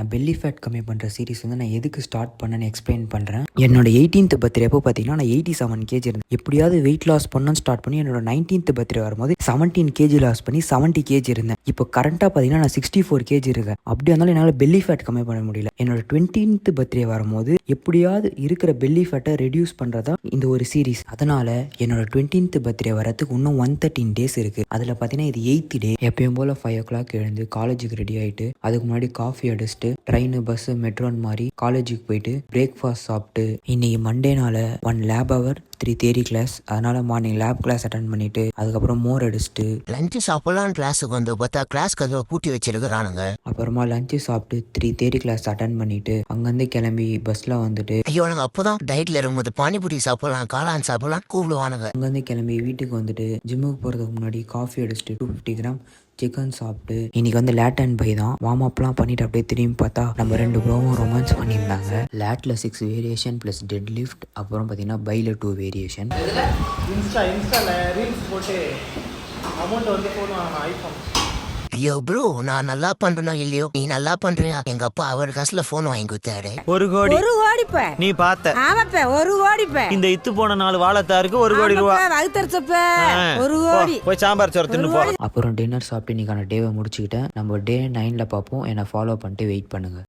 நான் belly fat கம்மி பண்ணுற சீரிஸ் வந்து நான் எதுக்கு ஸ்டார்ட் பண்ணேன்னு எக்ஸ்பிளைன் பண்ணுறேன். என்னோட 18th பர்த்டே அப்போ பார்த்தீங்கன்னா நான் 87 kg இருந்தேன். எப்படியாவது வெயிட் லாஸ் பண்ணணும்னு ஸ்டார்ட் பண்ணி என்னோட 19th பர்த்டே வரும்போது 17 kg லாஸ் பண்ணி 70 kg இருந்தேன். இப்போ கரண்ட்டாக பார்த்தீங்கன்னா நான் 64 kg இருக்கேன். அப்படி இருந்தாலும் என்னால் பெல்லி ஃபேட் கம்மி பண்ண முடியல. என்னோட 20th பர்த்டே வரும்போது எப்படியாவது இருக்கிற பெல்லி ஃபேட்டை ரெடியூஸ் பண்ணுறதா இந்த ஒரு சீரிஸ். அதனால என்னோட 20th பர்த்டே வரதுக்கு இன்னும் 113 days இருக்கு. அதில் பார்த்தீங்கன்னா இது 8th டே. எப்பயும் போல 5 o'clock எழுந்து காலேஜுக்கு ரெடி ஆகிட்டு அதுக்கு முன்னாடி காஃபி அடிச்சுட்டு ட்ரெயின் பஸ் மெட்ரோன் மாதிரி காலேஜுக்கு போயிட்டு பிரேக்ஃபாஸ்ட் சாப்பிட்டு இன்னைக்கு மண்டேனால 1 லேப் ஹவர் 3 தியரி கிளாஸ். அதனால மார்னிங் லேப் கிளாஸ் அட்டன் பண்ணிட்டு அதுக்கப்புறம் மோர் அடிச்சுட்டு லஞ்சு சாப்பிடலாம் கிளாஸுக்கு வந்து பார்த்தா கிளாஸ் கதவை பூட்டி வச்சிருக்கிறானுங்க. அப்புறமா லஞ்சு சாப்பிட்டு 3 தியரி கிளாஸ் அட்டன் பண்ணிட்டு அங்கேருந்து கிளம்பி பஸ்ல வந்துட்டு ஐயோ நாங்கள் அப்போதான் டயட்ல இருக்கும்போது பானிபூரி சாப்பிடலாம் காளான் சாப்பிடலாம் கூப்பிடுவானுங்க. அங்கேருந்து கிளம்பி வீட்டுக்கு வந்துட்டு ஜிம்முக்கு போகிறதுக்கு முன்னாடி காஃபி அடிச்சுட்டு 250 கிராம் சிக்கன் சாப்பிட்டு இன்னைக்கு வந்து லேட் அண்ட் பை தான் வார்ம் அப்லாம் பண்ணிட்டு அப்படியே திரும்பி பார்த்தா நம்ம 2 ப்ரோவும் ரொமான்ஸ் பண்ணியிருந்தாங்க. லேட்ல 6 வேரியேஷன் ப்ளஸ் டெட் லிஃப்ட், அப்புறம் பார்த்தீங்கன்னா பைல 2 வேரியேஷன். இன்ஸ்டால ரீல்ஸ் போட்டு அமௌண்ட் வந்து ஃபோன் வாங்கினேன் ஐஃபோன். ஐயோ ப்ரோ நான் நல்லா பண்றேனோ இல்லையோ நீ நல்லா பண்றியா? எங்க அப்பா அவர் காசுல போன் வாங்கி கொடுத்தாரு. 1 கோடி நீ பார்த்த ஆமாப்ப 1 கோடி இந்த இத்து போன 4 வாழைத்தாருக்கு 1 கோடி ரூபாய் வகுத்தரிச்சப்ப 1 கோடி போய் சாம்பார் சோறு தின்னு போ. அப்புறம் டின்னர் சாப்பிட்டு இன்னைக்கான டேவை முடிச்சுக்கிட்டேன். நம்ம டே 9ல பார்ப்போம். என்னை ஃபாலோ பண்ணிட்டு வெயிட் பண்ணுங்க.